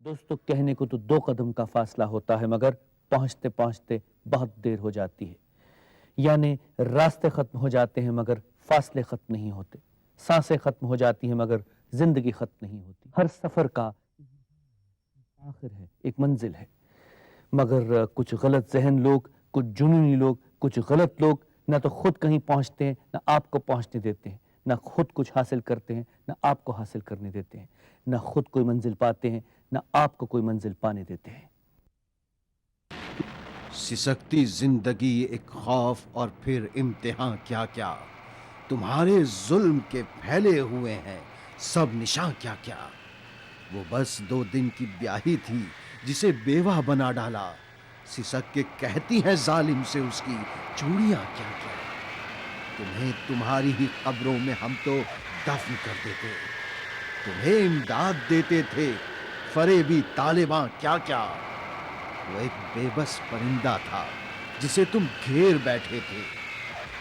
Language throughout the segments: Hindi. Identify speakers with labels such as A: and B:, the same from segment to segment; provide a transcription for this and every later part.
A: दोस्तों, कहने को तो 2 कदम का फासला होता है, मगर पहुंचते पहुंचते बहुत देर हो जाती है। यानी रास्ते खत्म हो जाते हैं मगर फासले खत्म नहीं होते, सांसें खत्म हो जाती हैं मगर जिंदगी खत्म नहीं होती। हर सफर का आखिर है, एक मंजिल है, मगर कुछ गलत जहन लोग, कुछ जुनूनी लोग, कुछ गलत लोग ना तो खुद कहीं पहुंचते हैं, ना आपको पहुंचने देते हैं, ना खुद कुछ हासिल करते हैं, ना आपको हासिल करने देते हैं, ना खुद कोई मंजिल पाते हैं, ना आपको कोई मंजिल पाने देते हैं।
B: सिसकती जिंदगी एक खौफ और फिर इम्तिहान क्या क्या, तुम्हारे जुल्म के फैले हुए हैं सब निशान क्या क्या। वो बस 2 दिन की ब्याही थी जिसे बेवा बना डाला, सिसक के कहती है जालिम से उसकी चूड़ियां क्या क्या। तुम्हें तुम्हारी ही कब्रों में हम तो दफन कर देते, तुम्हें इमदाद देते थे फरेबी तालिबान क्या क्या। वो एक बेबस परिंदा था जिसे तुम घेर बैठे थे,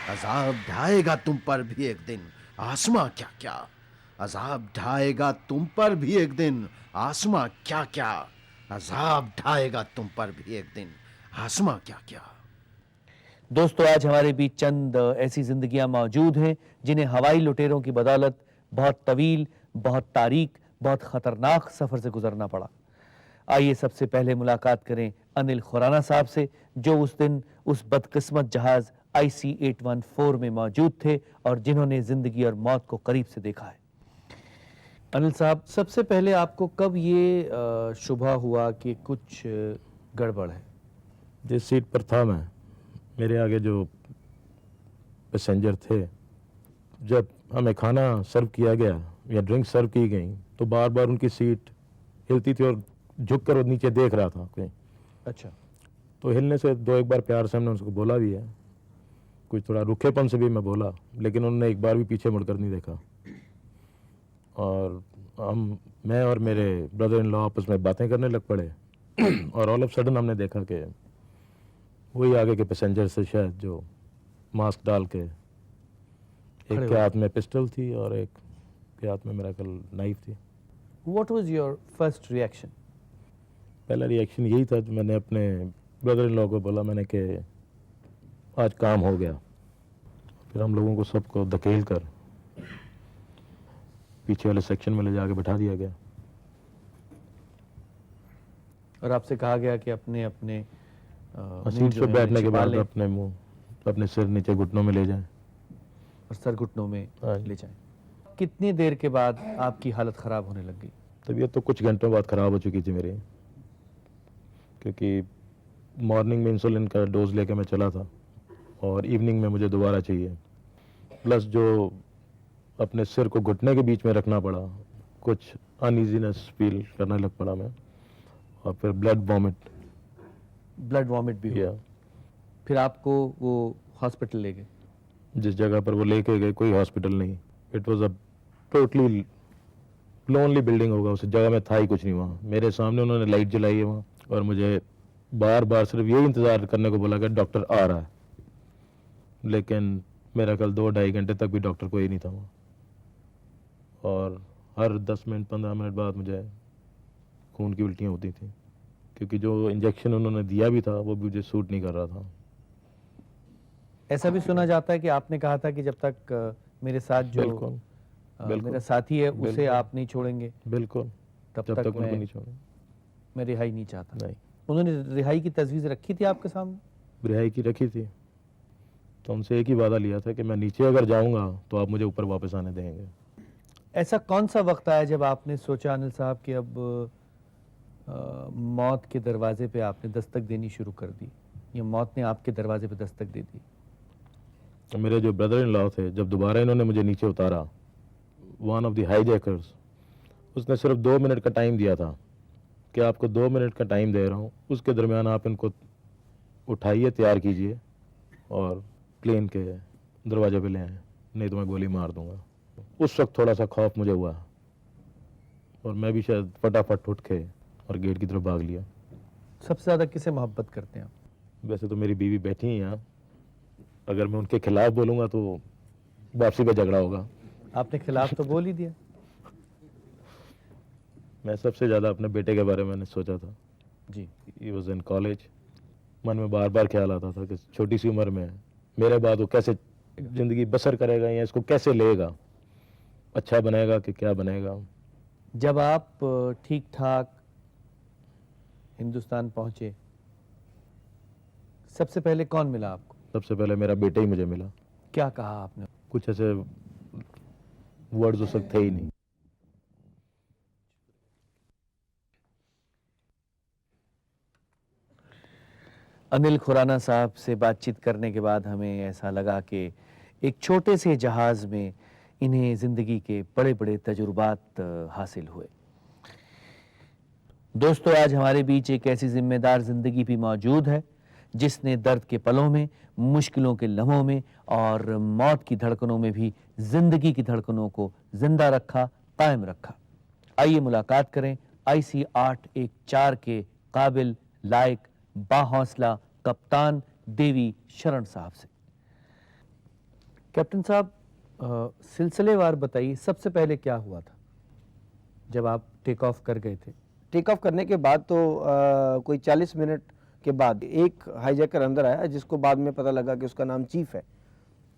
B: अजाब ढाएगा तुम पर भी एक दिन आसमां क्या क्या। अजाब ढाएगा तुम पर भी एक दिन आसमां क्या क्या। अजाब ढाएगा तुम पर भी एक दिन आसमां क्या क्या।
A: दोस्तों, आज हमारे बीच चंद ऐसी जिंदगियां मौजूद हैं जिन्हें हवाई लुटेरों की बदौलत बहुत तवील, बहुत तारीक, बहुत खतरनाक सफर से गुजरना पड़ा। आइए सबसे पहले मुलाकात करें अनिल खुराना साहब से, जो उस दिन उस बदकिस्मत जहाज IC-814 में मौजूद थे और जिन्होंने जिंदगी और मौत को करीब से देखा है। अनिल साहब, सबसे पहले आपको कब ये शुबह हुआ कि कुछ गड़बड़ है?
C: जिस सीट पर था मैं, मेरे आगे जो पैसेंजर थे, जब हमें खाना सर्व किया गया या ड्रिंक सर्व की गई तो बार बार उनकी सीट हिलती थी और झुक कर वो नीचे देख रहा था कहीं।
A: अच्छा।
C: तो हिलने से 2-1 बार प्यार से हमने उसको बोला भी है, कुछ थोड़ा रुखेपन से भी मैं बोला, लेकिन उन्होंने एक बार भी पीछे मुड़कर नहीं देखा। और मैं और मेरे ब्रदर इन लॉ आपस में बातें करने लग पड़े और ऑल ऑफ सडन हमने देखा कि वही आगे के पैसेंजर से शायद जो मास्क डाल के, एक के हाथ में पिस्टल थी और एक के हाथ में मेरा कल नाइफ थी।
A: What was your first reaction?
C: पहला रिएक्शन यही था, मैंने अपने ब्रदर इन लॉ को बोला, मैंने कि आज काम हो गया। फिर हम लोगों को सबको धकेल कर पीछे वाले सेक्शन में ले जाके बैठा दिया गया
A: और आपसे कहा गया कि अपने अपने
C: सीट पे बैठने के बाद अपने मुंह, अपने सिर नीचे घुटनों में ले जाएं
A: और सर घुटनों में ले जाएं। कितनी देर के बाद आपकी हालत खराब होने लग गई?
C: तबीयत तो कुछ घंटों बाद खराब हो चुकी थी मेरी, क्योंकि मॉर्निंग में इंसुलिन का डोज लेके मैं चला था और इवनिंग में मुझे दोबारा चाहिए, प्लस जो अपने सिर को घुटने के बीच में रखना पड़ा, कुछ अनईजीनेस फील करने लग पड़ा मैं, और फिर ब्लड वॉमिट भी
A: हुआ। फिर आपको वो हॉस्पिटल ले गए?
C: जिस जगह पर वो लेके गए कोई हॉस्पिटल नहीं, it was a totally lonely building होगा, उस जगह में था ही कुछ नहीं वहाँ। मेरे सामने उन्होंने लाइट जलाई है वहाँ और मुझे बार बार सिर्फ यही इंतज़ार करने को बोला कि डॉक्टर आ रहा है, लेकिन मेरा कल 2-2.5 घंटे तक भी डॉक्टर कोई नहीं था वहाँ। और हर 10 मिनट 15 मिनट बाद मुझे खून की उल्टियाँ होती थी, क्योंकि जो इंजेक्शन उन्होंने दिया भी था वो भी मुझे सूट नहीं कर रहा था।
A: ऐसा भी सुना जाता है कि आपने कहा था कि जब तक मेरे साथ जो
C: बिल्कुल
A: मेरा साथी है उसे आप नहीं छोड़ेंगे,
C: बिल्कुल,
A: तब
C: जब
A: तक
C: उनको नहीं छोड़ेंगे।
A: मैं रिहाई नहीं चाहता।
C: नहीं,
A: उन्होंने रिहाई की तजवीज़ रखी थी आपके सामने?
C: रिहाई की रखी थी, तो उनसे एक ही वादा लिया था कि मैं नीचे अगर जाऊंगा तो आप मुझे ऊपर वापस आने देंगे।
A: ऐसा कौन सा वक्त आया जब आपने सोचा अनिल साहब कि अब मौत के दरवाजे पे आपने दस्तक देनी शुरू कर दी, या मौत ने आपके दरवाजे पे दस्तक दे दी?
C: तो मेरे जो ब्रदर इन लॉ थे, जब दोबारा इन्होंने मुझे नीचे उतारा, वन ऑफ द हाईजैकर्स, उसने सिर्फ 2 मिनट का टाइम दिया था कि आपको 2 मिनट का टाइम दे रहा हूँ, उसके दरमियान आप इनको उठाइए, तैयार कीजिए और प्लेन के दरवाजे पे ले आए, नहीं तो मैं गोली मार दूंगा। उस वक्त थोड़ा सा खौफ मुझे हुआ और मैं भी शायद फटाफट उठ के और गेट की तरफ भाग लिया।
A: सबसे ज़्यादा किसे मोहब्बत करते हैं आप?
C: वैसे तो मेरी बीवी बैठी है यहाँ, अगर मैं उनके खिलाफ बोलूँगा तो वापसी पे झगड़ा होगा।
A: आपने खिलाफ तो बोल ही दिया।
C: मैं सबसे ज़्यादा अपने बेटे के बारे में मैंने सोचा था।
A: जी।
C: He was in college. मन में बार बार ख्याल आता था कि छोटी सी उम्र में मेरे बाद वो कैसे ज़िंदगी बसर करेगा या इसको कैसे लेगा, अच्छा बनेगा कि क्या बनेगा।
A: जब आप ठीक ठाक हिंदुस्तान पहुंचे, सबसे पहले कौन मिला आपको?
C: सबसे पहले मेरा बेटा ही मुझे मिला।
A: क्या कहा आपने?
C: कुछ ऐसे वर्ड्स उस वक्त थे ही नहीं।
A: अनिल खुराना साहब से बातचीत करने के बाद हमें ऐसा लगा कि एक छोटे से जहाज में इन्हें जिंदगी के बड़े बड़े तजुर्बात हासिल हुए। दोस्तों, आज हमारे बीच एक ऐसी जिम्मेदार जिंदगी भी मौजूद है जिसने दर्द के पलों में, मुश्किलों के लम्हों में और मौत की धड़कनों में भी जिंदगी की धड़कनों को जिंदा रखा, कायम रखा। आइए मुलाकात करें IC 814 के काबिल, लायक, बाहौसला कप्तान देवी शरण साहब से। कैप्टन साहब, सिलसिलेवार बताइए, सबसे पहले क्या हुआ था जब आप टेक ऑफ कर गए थे?
D: टेक ऑफ करने के बाद तो कोई 40 मिनट के बाद एक हाईजैकर अंदर आया जिसको बाद में पता लगा कि उसका नाम चीफ है।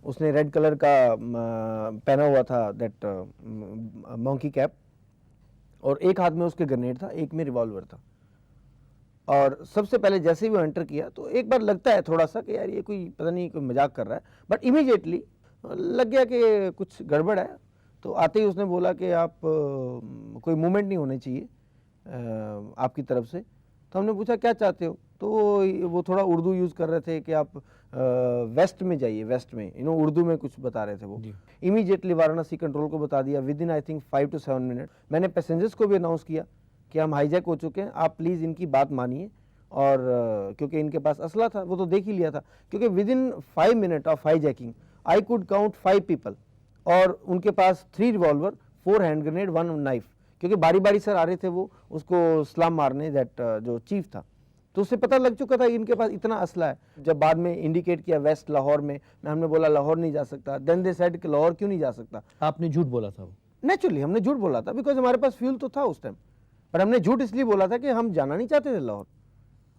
D: उसने रेड कलर का पहना हुआ था, दैट मंकी कैप, और एक हाथ में उसके ग्रेनेड था, एक में रिवॉल्वर था। और सबसे पहले जैसे ही वो एंटर किया तो एक बार लगता है थोड़ा सा कि यार ये कोई पता नहीं कोई मजाक कर रहा है, बट इमीडिएटली लग गया कि कुछ गड़बड़ है। तो आते ही उसने बोला कि आप कोई मूवमेंट नहीं होनी चाहिए आपकी तरफ से। तो हमने पूछा क्या चाहते हो, तो वो थोड़ा उर्दू यूज़ कर रहे थे कि आप वेस्ट में जाइए, वेस्ट में, उर्दू में कुछ बता रहे थे वो। इमीडिएटली वाराणसी कंट्रोल को बता दिया। With in I think 5 to 7 minute मैंने पैसेंजर्स को भी अनाउंस किया कि हम हाईजैक हो चुके हैं, आप प्लीज़ इनकी बात मानिए। और क्योंकि इनके पास असला था, वो तो देख ही लिया था, क्योंकि with in 5 minute of hijacking I could count 5 people, और उनके पास 3 रिवॉल्वर, 4 हैंड ग्रेनेड, 1 नाइफ, क्योंकि बारी बारी सर आ रहे थे वो उसको सलाम मारने, दैट जो चीफ था। तो उससे पता लग चुका था इनके पास इतना असला है। जब बाद में इंडिकेट किया वेस्ट लाहौर में, हमने बोला लाहौर नहीं जा सकता। देन दे सेड कि लाहौर क्यों नहीं जा सकता?
A: आपने झूठ बोला था? वो
D: नेचुरली हमने झूठ बोला था, बिकॉज हमारे पास फ्यूल तो था उस टाइम, पर हमने झूठ इसलिए बोला था कि हम जाना नहीं चाहते थे लाहौर।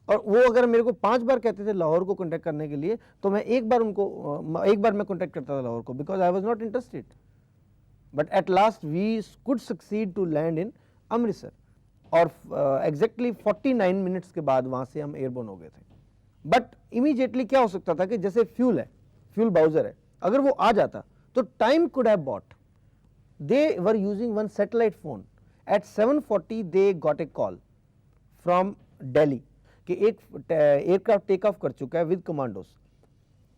D: और वो अगर मेरे को 5 बार कहते थे लाहौर को कॉन्टैक्ट करने के लिए, तो मैं एक बार मैं कॉन्टैक्ट करता था लाहौर को, because I was not interested. But at last we could succeed to land in Amritsar, और एग्जैक्टली 49 मिनट्स के बाद वहाँ से हम एयरबोर्न हो गए थे। बट इमीडिएटली क्या हो सकता था कि जैसे फ्यूल है, फ्यूल बाउजर है, अगर वो आ जाता तो time could have bought. They were using one satellite phone. At 7:40 they got a call from Delhi कि एक एयरक्राफ्ट टेक ऑफ कर चुका है विद कमांडोज।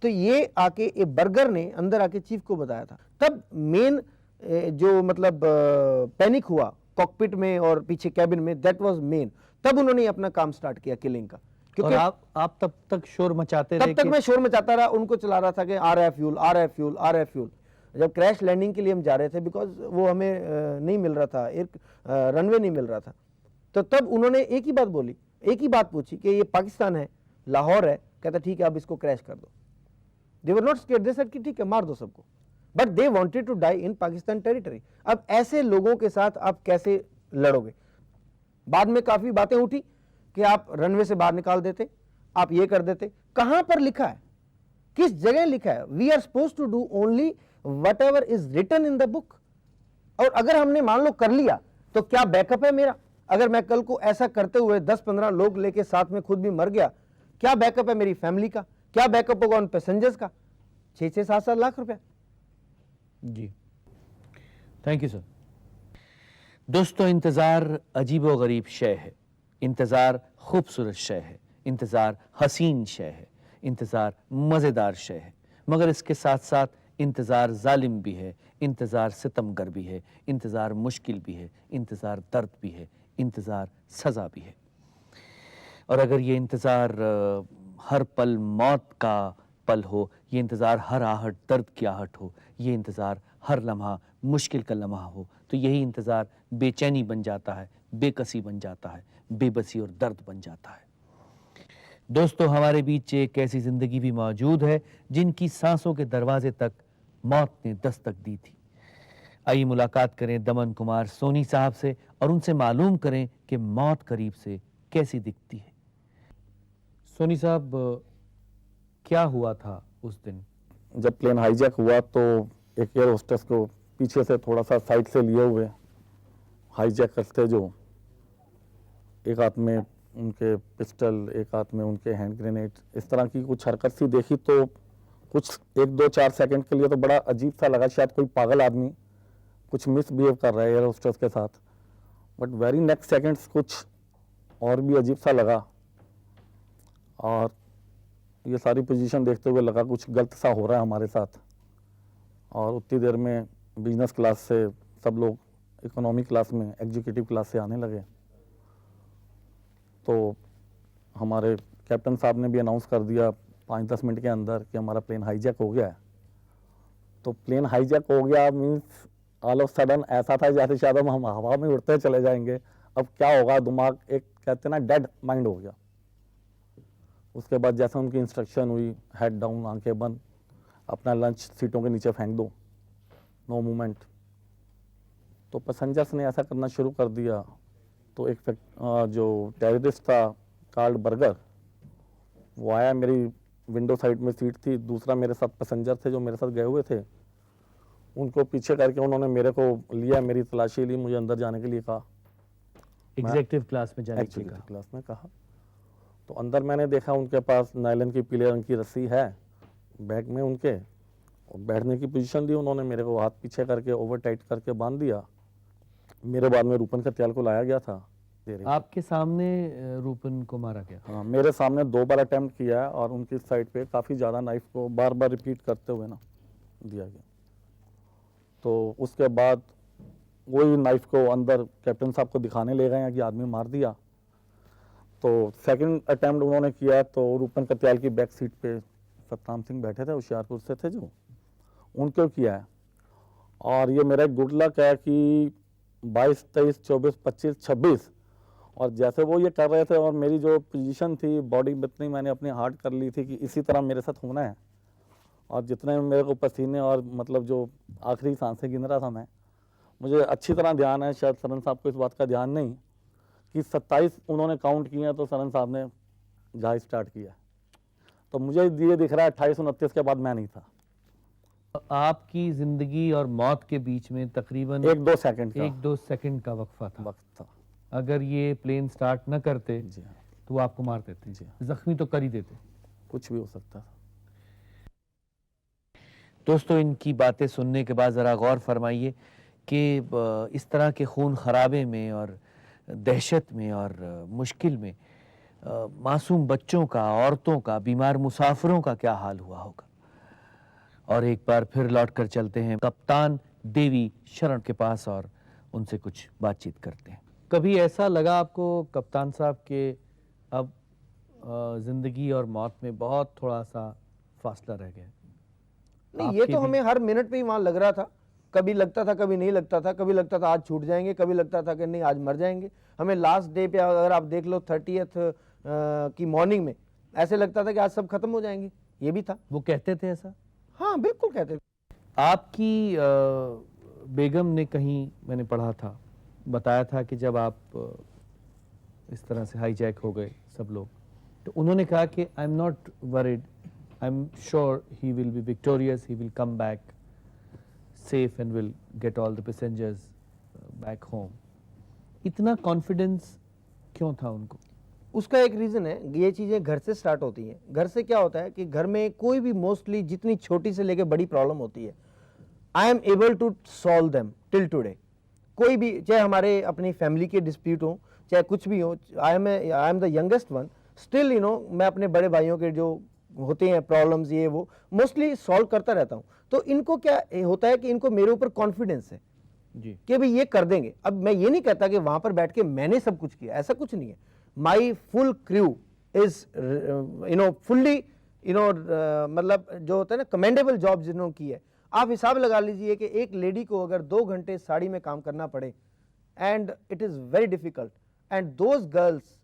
D: तो ये आके एक बर्गर ने अंदर आके चीफ को बताया था। तब मेन जो मतलब पैनिक हुआ कॉकपिट में और पीछे कैबिन में, दैट वाज मेन। तब उन्होंने अपना काम स्टार्ट किया किलिंग का।
A: क्योंकि आप तब तक शोर मचाते रहे?
D: तब तक मैं शोर मचाता रहा, उनको चला रहा था कि आ रहा है फ्यूल, आ रहा है फ्यूल, आ रहा है फ्यूल। जब क्रैश लैंडिंग के लिए हम जा रहे थे, बिकॉज वो हमें नहीं मिल रहा था, रनवे नहीं मिल रहा था, तो तब उन्होंने एक ही बात बोली, एक ही बात पूछी कि ये पाकिस्तान है, लाहौर है। कहता ठीक है आप इसको क्रैश कर दो। They were not scared, they said कि ठीक है मार दो सबको, but they wanted to die in Pakistan territory. अब ऐसे लोगों के साथ आप कैसे लड़ोगे? बाद में काफी बातें उठी कि आप रनवे से बाहर निकाल देते, आप ये कर देते। कहां पर लिखा है, किस जगह लिखा है? We are suppose to do only whatever is written in the book. और अगर हमने मान लो कर लिया तो क्या बैकअप है मेरा? अगर मैं कल को ऐसा करते हुए 10-15 लोग लेके साथ में खुद भी मर गया, क्या बैकअप है मेरी फैमिली का? क्या बैकअप होगा उन पैसेंजर्स का? 6-7 लाख रुपया।
A: जी, थैंक यू सर। दोस्तों, इंतजार अजीबो गरीब शय है, इंतजार खूबसूरत शय है, इंतजार हसीन शय है, इंतजार मजेदार शय है, मगर इसके साथ साथ इंतजार जालिम भी है, इंतजार सितमगर भी है, इंतजार मुश्किल भी है, इंतजार दर्द भी है, इंतजार सजा भी है। और अगर ये इंतजार हर पल मौत का पल हो, ये इंतजार हर आहट दर्द की आहट हो, ये इंतजार हर लम्हा मुश्किल का लम्हा हो, तो यही इंतजार बेचैनी बन जाता है, बेकसी बन जाता है, बेबसी और दर्द बन जाता है। दोस्तों, हमारे बीच एक ऐसी जिंदगी भी मौजूद है जिनकी सांसों के दरवाजे तक मौत ने दस्तक दी थी। आइए मुलाकात करें दमन कुमार सोनी साहब से और उनसे मालूम करें कि मौत करीब से कैसी दिखती है। सोनी साहब, क्या हुआ था उस दिन?
E: जब प्लेन हाईजैक हुआ तो एक एयर होस्टेस को पीछे से थोड़ा सा साइड से लिए हुए हाईजैक करते, जो एक हाथ में उनके पिस्टल, एक हाथ में उनके हैंड ग्रेनेड, इस तरह की कुछ हरकत सी देखी तो कुछ 1-2-4 सेकंड के लिए तो बड़ा अजीब सा लगा, शायद कोई पागल आदमी कुछ मिसबिहेव कर रहा है एयर होस्टेस के साथ। बट वेरी नेक्स्ट सेकंड्स कुछ और भी अजीब सा लगा, और ये सारी पोजीशन देखते हुए लगा कुछ गलत सा हो रहा है हमारे साथ। और उतनी देर में बिजनेस क्लास से सब लोग इकोनॉमी क्लास में, एग्जीक्यूटिव क्लास से आने लगे। तो हमारे कैप्टन साहब ने भी अनाउंस कर दिया 5-10 मिनट के अंदर कि हमारा प्लेन हाईजैक हो गया है। तो प्लेन हाईजैक हो गया मीन्स ऑल ऑफ सडन ऐसा था जैसे शायद हम हवा में उड़ते चले जाएंगे। अब क्या होगा, दिमाग एक कहते हैं ना डेड माइंड हो गया। उसके बाद जैसे उनकी इंस्ट्रक्शन हुई, हेड डाउन, आंखें बंद, अपना लंच सीटों के नीचे फेंक दो, नो मूवमेंट। तो पैसेंजर्स ने ऐसा करना शुरू कर दिया। तो एक जो टेररिस्ट था कार्ल बर्गर, वो आया, मेरी विंडो साइड में सीट थी, दूसरा मेरे साथ पैसेंजर थे जो मेरे साथ गए हुए थे, उनको पीछे करके उन्होंने मेरे को लिया, मेरी तलाशी ली, मुझे अंदर जाने के लिए कहा,
A: एग्जीक्यूटिव क्लास में जाने के लिए
E: एग्जीक्यूटिव क्लास में कहा। तो अंदर मैंने देखा उनके पास नायलन की पीले रंग की रस्सी है बैग में उनके, और बैठने की पोजीशन दी उन्होंने, मेरे को हाथ पीछे करके ओवर टाइट करके बांध दिया। मेरे बाद में रूपन कत्याल को लाया गया था।
A: आपके सामने रूपन को मारा गया?
E: हाँ, मेरे सामने 2 बार अटेम्प्ट किया है, और उनकी साइड पे काफ़ी ज़्यादा नाइफ को बार बार रिपीट करते हुए ना दिया गया। तो उसके बाद वही नाइफ को अंदर कैप्टन साहब को दिखाने ले गए हैं कि आदमी मार दिया। तो सेकंड अटेम्प्ट उन्होंने किया तो रूपन कत्याल की बैक सीट पे सतनाम सिंह बैठे थे, होशियारपुर से थे, जो उनको किया है। और ये मेरा गुड लक है कि 22, 23, 24, 25, 26, और जैसे वो ये कर रहे थे और मेरी जो पोजीशन थी, बॉडी में इतनी मैंने अपनी हार्ड कर ली थी कि इसी तरह मेरे साथ होना है। और जितने मेरे को पसीने और मतलब जो आखिरी सांसें गिन रहा था मैं, मुझे अच्छी तरह ध्यान है, शायद सरन साहब को इस बात का ध्यान नहीं, कि 27 उन्होंने काउंट किए तो सरन साहब ने जहाज स्टार्ट किया। तो मुझे ये दिख रहा है 28-29 के बाद मैं नहीं था।
A: आपकी जिंदगी और मौत के बीच में तकरीबन
E: 1-2 सेकंड का
A: 1-2 सेकंड का वक्फा था।
E: वक्त था।
A: अगर ये प्लेन स्टार्ट न करते
E: जी हाँ,
A: तो वो आपको मार देते,
E: जी हाँ,
A: जख्मी तो कर ही देते।
E: कुछ भी हो सकता था।
A: दोस्तों, इनकी बातें सुनने के बाद ज़रा गौर फरमाइए कि इस तरह के खून खराबे में और दहशत में और मुश्किल में मासूम बच्चों का, औरतों का, बीमार मुसाफिरों का क्या हाल हुआ होगा। और एक बार फिर लौट कर चलते हैं कप्तान देवी शरण के पास और उनसे कुछ बातचीत करते हैं। कभी ऐसा लगा आपको कप्तान साहब के अब जिंदगी और मौत में बहुत थोड़ा सा फासला रह गया?
D: नहीं, ये तो हमें हर मिनट पे ही वहां लग रहा था। कभी लगता था, कभी नहीं लगता था, कभी लगता था आज छूट जाएंगे, कभी लगता था कि नहीं आज मर जाएंगे। हमें लास्ट डे पे अगर आप देख लो 30th की मॉर्निंग में ऐसे लगता था कि आज सब खत्म हो जाएंगे। ये भी था।
A: वो कहते थे ऐसा?
D: हाँ बिल्कुल कहते थे।
A: आपकी बेगम ने कहीं मैंने पढ़ा था, बताया था कि जब आप इस तरह से हाईजैक हो गए सब लोग, तो उन्होंने कहा कि I am not worried, I am sure he will be victorious, he will come back safe and will get all the passengers back home. इतना कॉन्फिडेंस क्यों था उनको?
D: उसका एक रीजन है, ये चीजें घर से स्टार्ट होती हैं। घर से क्या होता है कि घर में कोई भी मोस्टली जितनी छोटी से लेके बड़ी प्रॉब्लम होती है, I am able to solve them till today. कोई भी, चाहे हमारे अपनी फैमिली के डिस्प्यूट हो, चाहे कुछ भी हो, I am the youngest one, still you know मैं अपने बड़े भाइयों के जो होते हैं प्रॉब्लम्स ये वो मोस्टली सॉल्व करता रहता हूँ। तो इनको क्या होता है कि इनको मेरे ऊपर कॉन्फिडेंस है
A: जी
D: कि भाई ये कर देंगे। अब मैं ये नहीं कहता कि वहां पर बैठ के मैंने सब कुछ किया, ऐसा कुछ नहीं है। My full crew is fully मतलब जो होता है ना कमेंडेबल जॉब जिन्होंने की है। आप हिसाब लगा लीजिए कि एक लेडी को अगर 2 घंटे साड़ी में काम करना पड़े, and it is very difficult, and those girls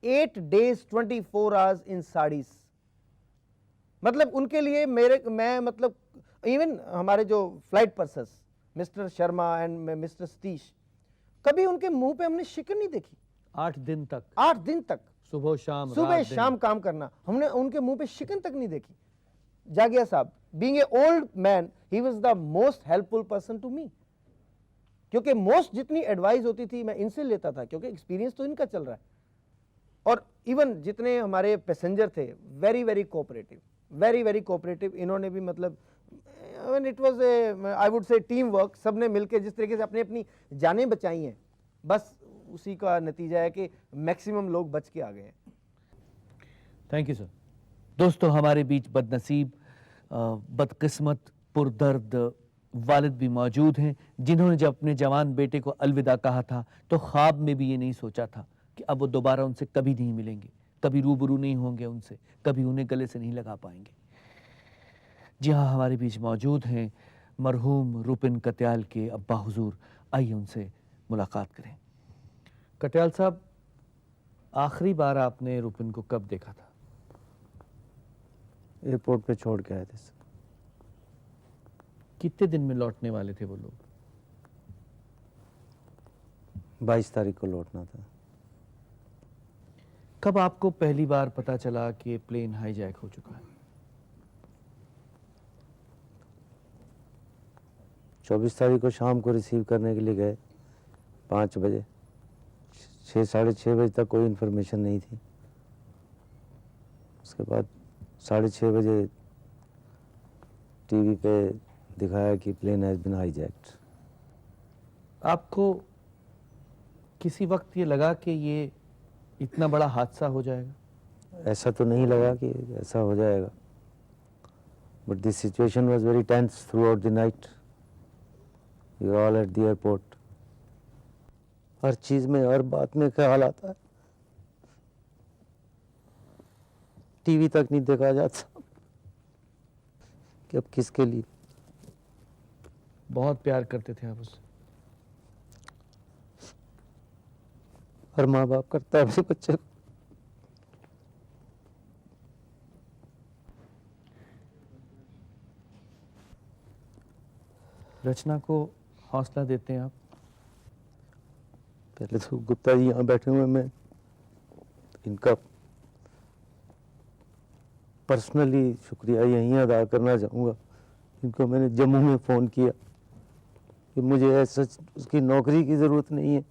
D: 8 days 24 hours इन साड़ीज, मतलब उनके लिए मैं मतलब इवन हमारे जो flight persons mister Sharma and mister Satish, कभी उनके मुंह पे हमने शिकन नहीं देखी।
A: 8 दिन तक
D: 8 दिन तक
A: सुबह शाम
D: सुबह
A: रात दिन।
D: शाम काम करना, हमने उनके मुंह पे शिकन तक नहीं देखी। जागिया साहब, being a old man, he was the most helpful person to me, क्योंकि मोस्ट जितनी एडवाइस होती थी मैं इनसे लेता था, क्योंकि एक्सपीरियंस तो इनका चल रहा है। और इवन जितने हमारे पैसेंजर थे, very very cooperative, very very cooperative. इन्होंने भी मतलब it was I would say team work, सबने मिलकर जिस तरीके से अपनी अपनी जानें बचाई हैं, बस उसी का नतीजा है कि मैक्सिमम लोग बच के आ गए हैं।
A: Thank you sir. दोस्तों, हमारे बीच बदनसीब, बदकिस्मत, पुरदर्द वालिद भी मौजूद हैं, जिन्होंने जब अपने जवान बेटे को अलविदा कहा था तो ख्वाब में भी ये नहीं सोचा था कि अब वो दोबारा उनसे कभी नहीं मिलेंगे, कभी रूबरू नहीं होंगे उनसे, कभी उन्हें गले से नहीं लगा पाएंगे। जी हाँ, हमारे बीच मौजूद हैं मरहूम रुपिन कत्याल के अब्बा हुजूर। आइए उनसे मुलाकात करें। कत्याल साहब, आखिरी बार आपने रुपिन को कब देखा था?
F: एयरपोर्ट पे छोड़ के आए थे सर।
A: कितने दिन में लौटने वाले थे वो लोग?
F: 22 तारीख को लौटना था।
A: कब आपको पहली बार पता चला कि ये प्लेन हाईजैक हो चुका है?
F: 24 तारीख को शाम को रिसीव करने के लिए गए 5 बजे। 6 साढ़े 6 बजे तक कोई इन्फॉर्मेशन नहीं थी। उसके बाद 6:30 बजे टीवी पे दिखाया कि प्लेन हैज बीन हाईजैक्ड।
A: आपको किसी वक्त ये लगा कि ये इतना बड़ा हादसा हो जाएगा?
F: ऐसा तो नहीं लगा कि ऐसा हो जाएगा, but this situation was very tense throughout the night. We were all at the airport. हर चीज में, हर बात में ख्याल आता है। टीवी तक नहीं देखा जाता कि अब किसके लिए।
A: बहुत प्यार करते थे आप उससे?
F: हर माँ बाप करता है अपने बच्चे को।
A: रचना को हौसला देते हैं आप?
F: पहले तो गुप्ता जी यहाँ बैठे हुए, मैं इनका पर्सनली शुक्रिया यहीं अदा करना चाहूँगा। इनको मैंने जम्मू में फ़ोन किया कि मुझे ऐसा उसकी नौकरी की ज़रूरत नहीं है,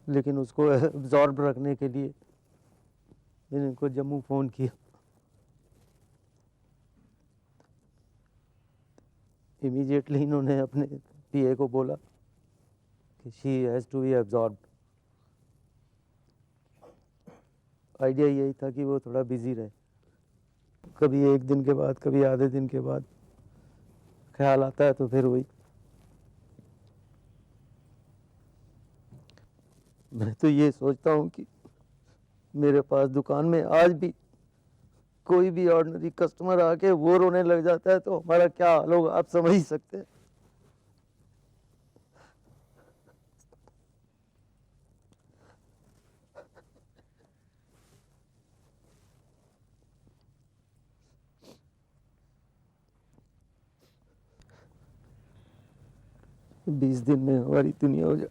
F: लेकिन उसको एब्जॉर्ब रखने के लिए मैंने इनको जम्मू फ़ोन किया। इमीडिएटली इन्होंने अपने पीए को बोला कि she has to be absorbed. Idea यही था कि वो थोड़ा बिजी रहे। कभी एक दिन के बाद, कभी आधे दिन के बाद ख्याल आता है तो फिर वही। मैं तो ये सोचता हूँ कि मेरे पास दुकान में आज भी कोई भी ऑर्डिनरी कस्टमर आके वो रोने लग जाता है तो हमारा क्या हाल होगा, आप समझ ही सकते हैं। बीस दिन में हमारी दुनिया हो जाए।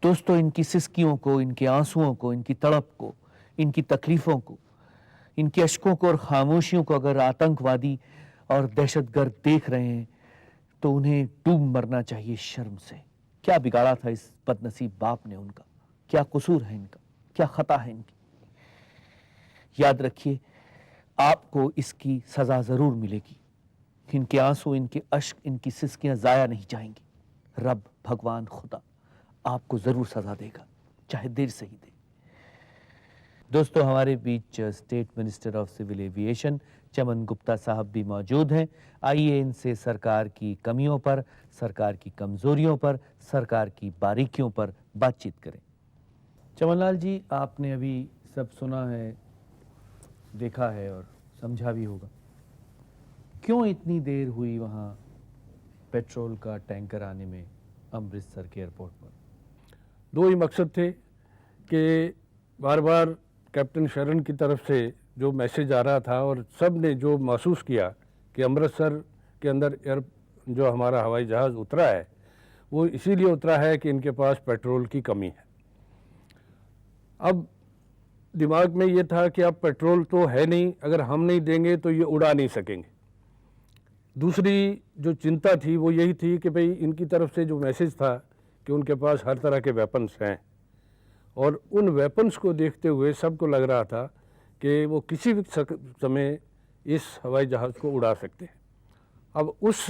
A: दोस्तों, इनकी सिसकियों को, इनके आंसुओं को, इनकी तड़प को, इनकी तकलीफों को, इनके अश्कों को और खामोशियों को अगर आतंकवादी और दहशतगर्द देख रहे हैं तो उन्हें डूब मरना चाहिए शर्म से। क्या बिगाड़ा था इस बदनसीब बाप ने उनका? क्या कसूर है इनका? क्या खता है इनकी? याद रखिए, आपको इसकी सजा जरूर मिलेगी। इनके आंसू, इनके अश्क, इनकी सिसकियां जाया नहीं जाएंगी। रब, भगवान, खुदा आपको जरूर सजा देगा, चाहे देर से ही दे। दोस्तों, हमारे बीच state minister of civil aviation Chaman Gupta साहब भी मौजूद हैं। आइए इनसे सरकार की कमियों पर, सरकार की कमजोरियों पर, सरकार की बारीकियों पर बातचीत करें। चमनलाल जी, आपने अभी सब सुना है, देखा है और समझा भी होगा। क्यों इतनी देर हुई वहाँ पेट्रोल का टैंकर आने में अमृतसर के एयरपोर्ट पर?
G: दो ही मकसद थे कि बार बार कैप्टन शरण की तरफ से जो मैसेज आ रहा था और सब ने जो महसूस किया कि अमृतसर के अंदर जो हमारा हवाई जहाज़ उतरा है वो इसीलिए उतरा है कि इनके पास पेट्रोल की कमी है। अब दिमाग में ये था कि अब पेट्रोल तो है नहीं, अगर हम नहीं देंगे तो ये उड़ा नहीं सकेंगे। दूसरी जो चिंता थी वो यही थी कि भाई इनकी तरफ से जो मैसेज था कि उनके पास हर तरह के वेपन्स हैं और उन वेपन्स को देखते हुए सबको लग रहा था कि वो किसी भी समय इस हवाई जहाज़ को उड़ा सकते हैं। अब उस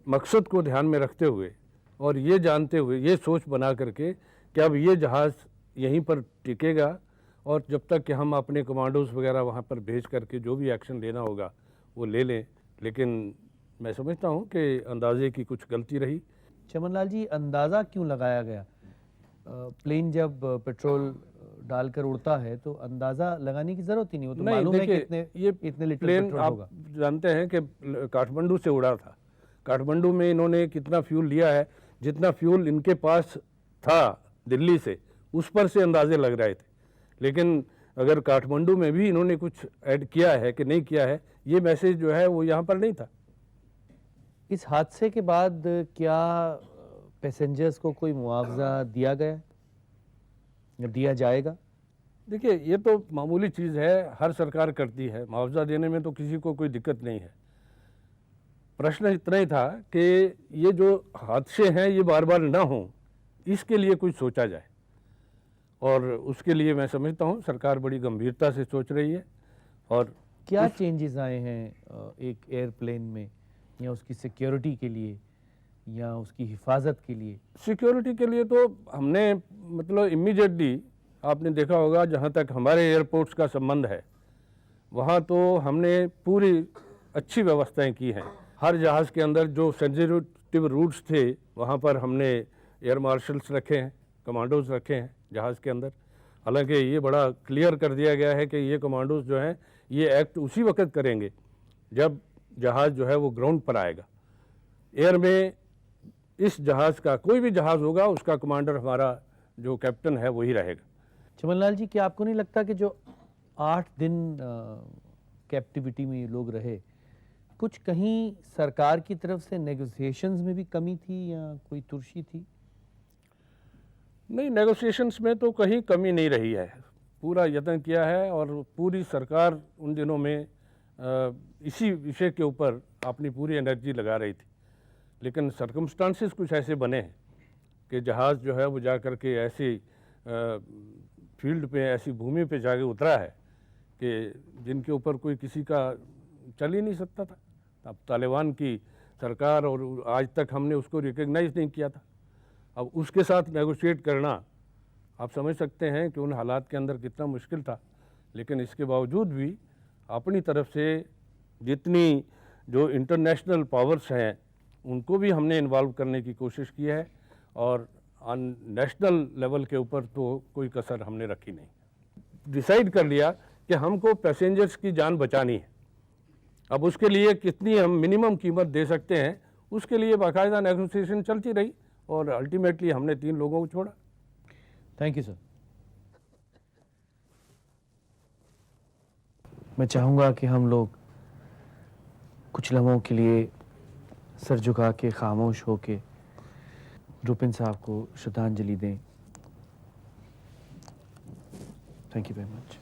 G: मकसद को ध्यान में रखते हुए और ये जानते हुए ये सोच बना करके कि अब ये जहाज़ यहीं पर टिकेगा और जब तक कि हम अपने कमांडोज वगैरह वहाँ पर भेज करके जो भी एक्शन लेना होगा वो ले लें। लेकिन मैं समझता हूँ कि अंदाजे की कुछ गलती रही।
A: चमनलाल जी, अंदाज़ा क्यों लगाया गया? प्लेन जब पेट्रोल डालकर उड़ता है तो अंदाज़ा लगाने की ज़रूरत ही नहीं, वो तो मालूम है कि इतने लीटर
G: प्लेन
A: पेट्रोल
G: आप
A: होगा।
G: जानते हैं कि काठमांडू से उड़ा था। काठमांडू में इन्होंने कितना फ्यूल लिया है, जितना फ्यूल इनके पास था दिल्ली से उस पर से अंदाजे लग रहे थे। लेकिन अगर काठमांडू में भी इन्होंने कुछ ऐड किया है कि नहीं किया है, ये मैसेज जो है वो यहाँ पर नहीं था।
A: इस हादसे के बाद क्या पैसेंजर्स को कोई मुआवजा दिया गया या दिया जाएगा?
G: देखिए, ये तो मामूली चीज़ है, हर सरकार करती है, मुआवजा देने में तो किसी को कोई दिक्कत नहीं है। प्रश्न इतना ही था कि ये जो हादसे हैं ये बार बार ना हों, इसके लिए कुछ सोचा जाए और उसके लिए मैं समझता हूँ सरकार बड़ी गंभीरता से सोच रही है। और
A: क्या चेंजेस आए हैं एक एयरप्लेन में, या उसकी सिक्योरिटी के लिए या उसकी हिफाजत के लिए?
G: सिक्योरिटी के लिए तो हमने मतलब इमीडिएटली आपने देखा होगा, जहाँ तक हमारे एयरपोर्ट्स का संबंध है वहाँ तो हमने पूरी अच्छी व्यवस्थाएं की हैं। हर जहाज़ के अंदर जो सेंसिटिव रूट्स थे वहाँ पर हमने एयर मार्शल्स रखे हैं, कमांडोज रखे हैं जहाज़ के अंदर। हालांकि ये बड़ा क्लियर कर दिया गया है कि ये कमांडोज जो हैं ये एक्ट उसी वक्त करेंगे जब जहाज़ जो है वो ग्राउंड पर आएगा। एयर में इस जहाज़ का कोई भी जहाज़ होगा उसका कमांडर हमारा जो कैप्टन है वही रहेगा।
A: चमनलाल जी, क्या आपको नहीं लगता कि जो 8 दिन कैप्टिविटी में ये लोग रहे, कुछ कहीं सरकार की तरफ से नेगोशिएशंस में भी कमी थी या कोई तुर्शी थी?
G: नहीं, नेगोशिएशंस में तो कहीं कमी नहीं रही है, पूरा यत्न किया है और पूरी सरकार उन दिनों में इसी विषय के ऊपर अपनी पूरी एनर्जी लगा रही थी। लेकिन सर्कमस्टांसेस कुछ ऐसे बने हैं कि जहाज़ जो है वो जा कर के ऐसी फील्ड पे, ऐसी भूमि पे जाके उतरा है कि जिनके ऊपर कोई किसी का चल ही नहीं सकता था। अब तालिबान की सरकार और आज तक हमने उसको रिकग्नाइज नहीं किया था। अब उसके साथ नेगोशिएट करना आप समझ सकते हैं कि उन हालात के अंदर कितना मुश्किल था। लेकिन इसके बावजूद भी अपनी तरफ से जितनी जो इंटरनेशनल पावर्स हैं उनको भी हमने इन्वॉल्व करने की कोशिश की है और ऑन नेशनल लेवल के ऊपर तो कोई कसर हमने रखी नहीं। डिसाइड कर लिया कि हमको पैसेंजर्स की जान बचानी है। अब उसके लिए कितनी हम मिनिमम कीमत दे सकते हैं, उसके लिए बाकायदा नेगोशिएशन चलती रही और अल्टीमेटली हमने 3 लोगों को छोड़ा।
A: Thank you sir. मैं चाहूँगा कि हम लोग कुछ लम्हों के लिए सर झुका के खामोश होके रुपिन साहब को श्रद्धांजलि दें। Thank you very much.